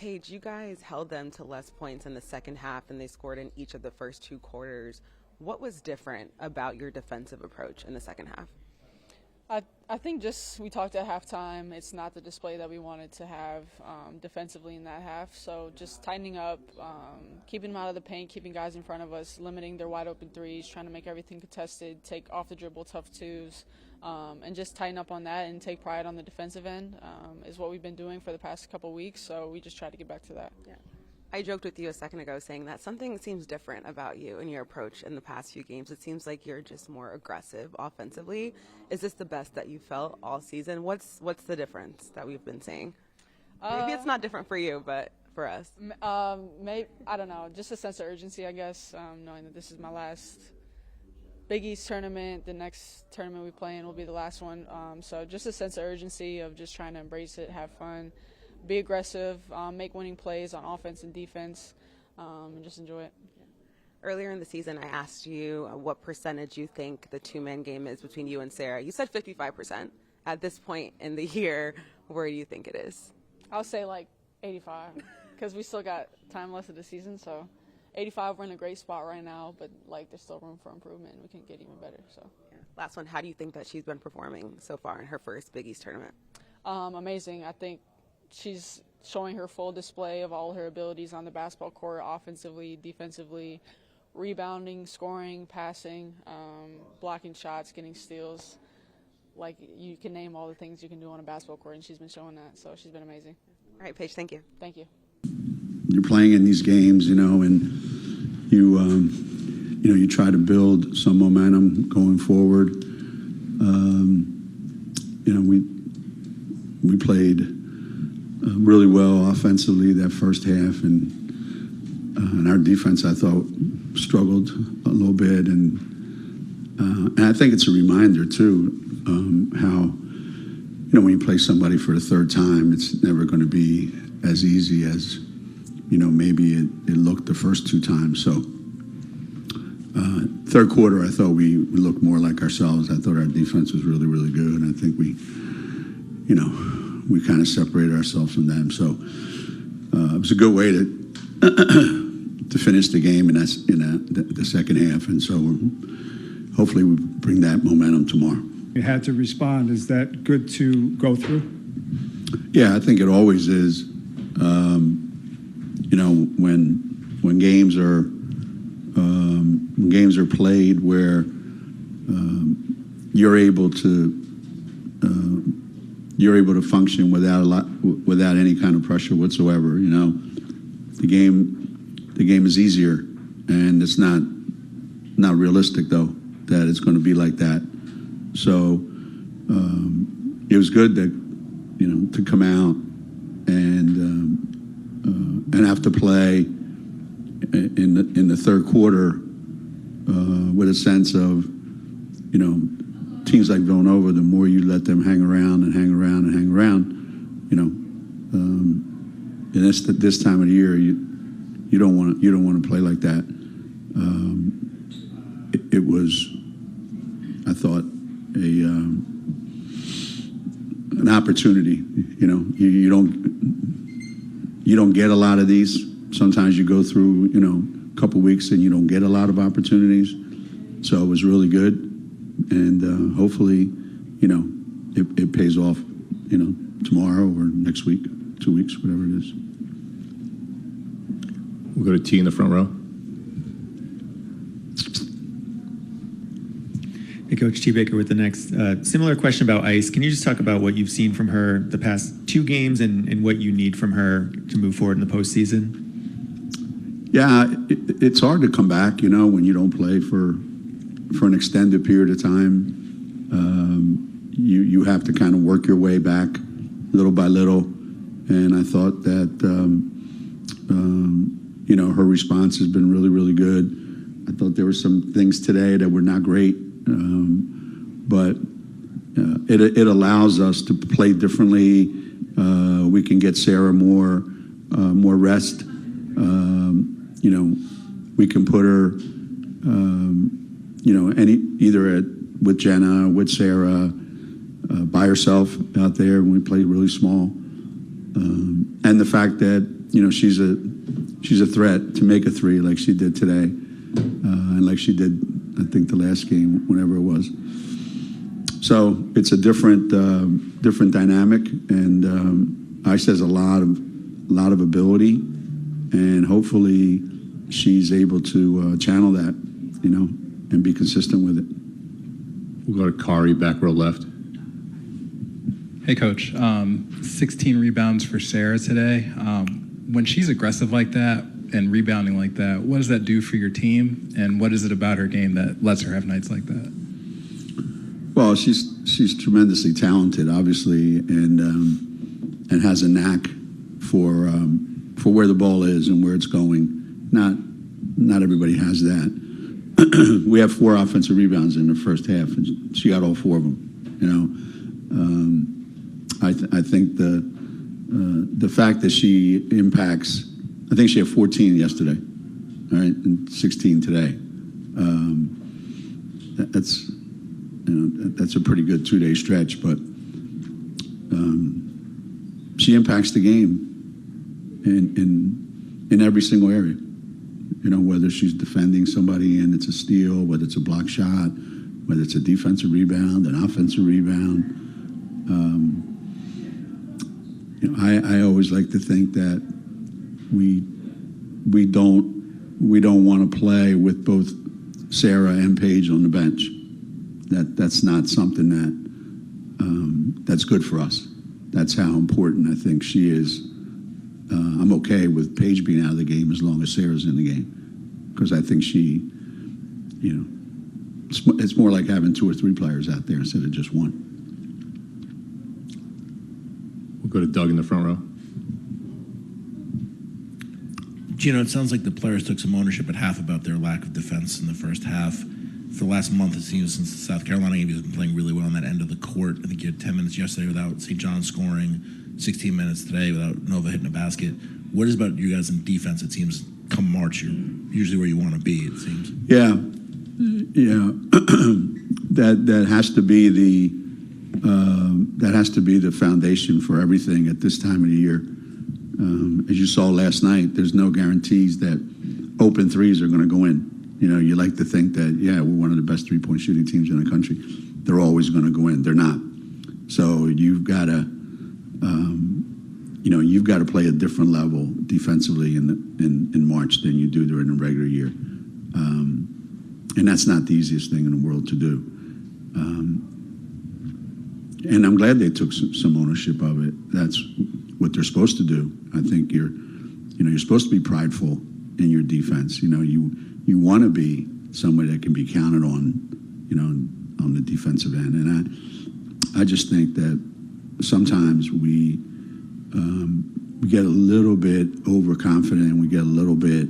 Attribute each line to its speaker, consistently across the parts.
Speaker 1: Paige, you guys held them to less points in the second half than they scored in each of the first 2 quarters. What was different about your defensive approach in the second half?
Speaker 2: I think just we talked at halftime, it's not the display that we wanted to have defensively in that half. So just tightening up, keeping them out of the paint, keeping guys in front of us, limiting their wide open threes, trying to make everything contested, take off the dribble tough twos, and just tighten up on that and take pride on the defensive end is what we've been doing for the past couple weeks. So we just try to get back to that.
Speaker 1: Yeah. I joked with you a second ago saying that something seems different about you and your approach in the past few games. It seems like you're just more aggressive offensively. Is this the best that you felt all season? What's the difference that we've been seeing? Maybe it's not different for you, but for us.
Speaker 2: Maybe, I don't know, just a sense of urgency, I guess, knowing that this is my last Big East tournament. The next tournament we play in will be the last one. So just a sense of urgency of just trying to embrace it, have fun, be aggressive, make winning plays on offense and defense, and just enjoy it.
Speaker 1: Earlier in the season, I asked you what percentage you think the two-man game is between you and Sarah. You said 55%. At this point in the year, where do you think it is?
Speaker 2: I'll say like 85 because we still got time left of the season. So 85, we're in a great spot right now, but like there's still room for improvement and we can get even better. So
Speaker 1: Last one, how do you think that she's been performing so far in her first Big East tournament?
Speaker 2: Amazing. I think she's showing her full display of all her abilities on the basketball court, offensively, defensively, rebounding, scoring, passing, blocking shots, getting steals. Like, you can name all the things you can do on a basketball court, and she's been showing that. So she's been amazing.
Speaker 1: All right, Paige, thank you.
Speaker 2: Thank you.
Speaker 3: You're playing in these games, and you try to build some momentum going forward. We played really well offensively that first half, and our defense, I thought, struggled a little bit, and I think it's a reminder too how when you play somebody for the third time, it's never going to be as easy as maybe it looked the first 2 times. So third quarter, I thought we looked more like ourselves. I thought our defense was really, really good, and I think we kind of separated ourselves from them. So it was a good way to finish the game in the second half, and so hopefully we bring that momentum tomorrow.
Speaker 4: You had to respond. Is that good to go through?
Speaker 3: Yeah, I think it always is. When games are played where you're able to function without any kind of pressure whatsoever. The game is easier, and it's not realistic though that it's going to be like that. So it was good that to come out and have to play in the third quarter with a sense of teams like Villanova, the more you let them hang around, and this time of the year, you don't want to play like that. It was, I thought, an opportunity. You don't get a lot of these. Sometimes you go through a couple weeks and you don't get a lot of opportunities. So it was really good, and hopefully it pays off tomorrow or next week, 2 weeks, whatever it is.
Speaker 5: We'll go to T in the front row.
Speaker 6: Hey, Coach, T. Baker with the Next. Similar question about Ice. Can you just talk about what you've seen from her the past 2 games and what you need from her to move forward in the postseason?
Speaker 3: Yeah, it's hard to come back, when you don't play for an extended period of time. You have to kind of work your way back little by little. And I thought that, her response has been really, really good. I thought there were some things today that were not great. But it allows us to play differently. We can get Sarah more rest. We can put her, either with Jenna, with Sarah, by herself out there, and we played really small. And the fact that she's a threat to make a three like she did today, and like she did, I think, the last game, whenever it was. So it's a different dynamic, and Ice has a lot of ability, and hopefully she's able to channel that, and be consistent with it.
Speaker 5: We'll go to Kari, back row left.
Speaker 7: Hey, Coach. 16 rebounds for Sarah today. When she's aggressive like that and rebounding like that, what does that do for your team, and what is it about her game that lets her have nights like that?
Speaker 3: Well, she's tremendously talented, obviously, and has a knack for where the ball is and where it's going. Not everybody has that. We have 4 offensive rebounds in the first half, and she got all 4 of them. I think the fact that she impacts, I think she had 14 yesterday, all right, and 16 today. That's a pretty good 2-day stretch, but she impacts the game in every single area. Whether she's defending somebody and it's a steal, whether it's a block shot, whether it's a defensive rebound, an offensive rebound. I always like to think that we don't want to play with both Sarah and Paige on the bench. That's not something that's good for us. That's how important I think she is. I'm okay with Paige being out of the game as long as Sarah's in the game, because I think she, it's more like having 2 or 3 players out there instead of just one.
Speaker 5: We'll go to Doug in the front row.
Speaker 8: Geno, it sounds like the players took some ownership at half about their lack of defense in the first half. For the last month, it seems, since the South Carolina game, you've been playing really well on that end of the court. I think you had 10 minutes yesterday without St. John scoring, 16 minutes today without Nova hitting a basket. What is about you guys in defense? It seems come March, you're usually where you want to be, it seems.
Speaker 3: Yeah. that has to be the foundation for everything at this time of the year. As you saw last night, there's no guarantees that open threes are going to go in. You like to think that, we're one of the best 3-point shooting teams in the country. They're always going to go in. They're not. So you've got to, play a different level defensively in March than you do during the regular year. And that's not the easiest thing in the world to do. And I'm glad they took some ownership of it. That's what they're supposed to do. I think you're supposed to be prideful in your defense. You want to be somebody that can be counted on, on the defensive end. And I just think that sometimes we get a little bit overconfident. We get a little bit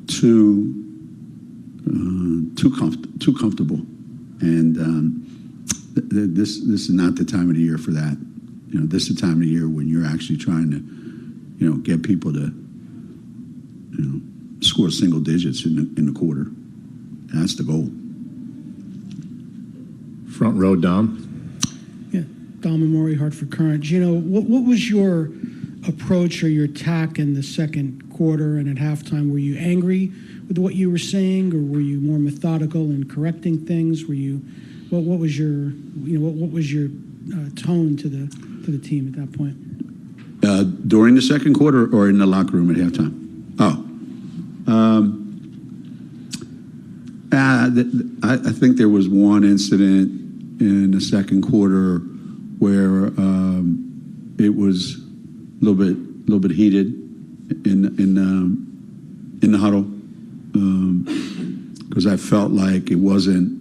Speaker 3: too comfortable. And this is not the time of the year for that. This is the time of the year when you're actually trying to, get people to, score single digits in the quarter. And that's the goal.
Speaker 5: Front row, Dom.
Speaker 9: Yeah, Dom Amori, Hartford Current. Geno, what was your approach or your tack in the second quarter and at halftime? Were you angry with what you were saying, or were you more methodical in correcting things? Were you, what was your, what was your tone to the team at that point?
Speaker 3: During the second quarter or in the locker room at halftime? I think there was one incident in the second quarter where it was a little bit heated in the huddle, because I felt like it wasn't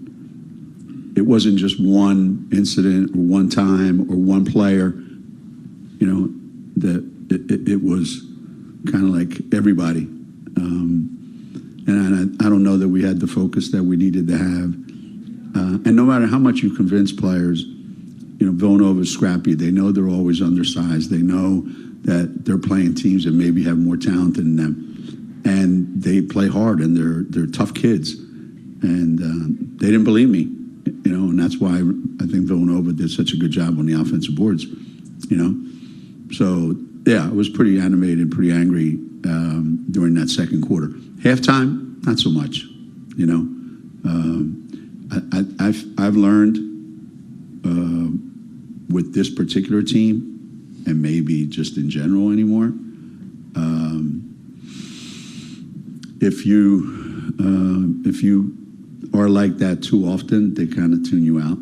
Speaker 3: just one incident or one time or one player. That it was kind of like everybody. And I don't know that we had the focus that we needed to have. And no matter how much you convince players, Villanova's scrappy. They know they're always undersized. They know that they're playing teams that maybe have more talent than them. And they play hard, and they're tough kids. And they didn't believe me, and that's why I think Villanova did such a good job on the offensive boards, So, yeah, I was pretty animated, pretty angry during that second quarter. Halftime, not so much, you know. I've learned with this particular team, and maybe just in general anymore, if you are like that too often, they kind of tune you out.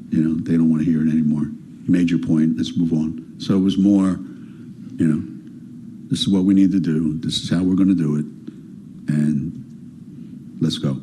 Speaker 3: You know, they don't want to hear it anymore. You made your point, let's move on. So it was more, you know, this is what we need to do. This is how we're going to do it. And let's go.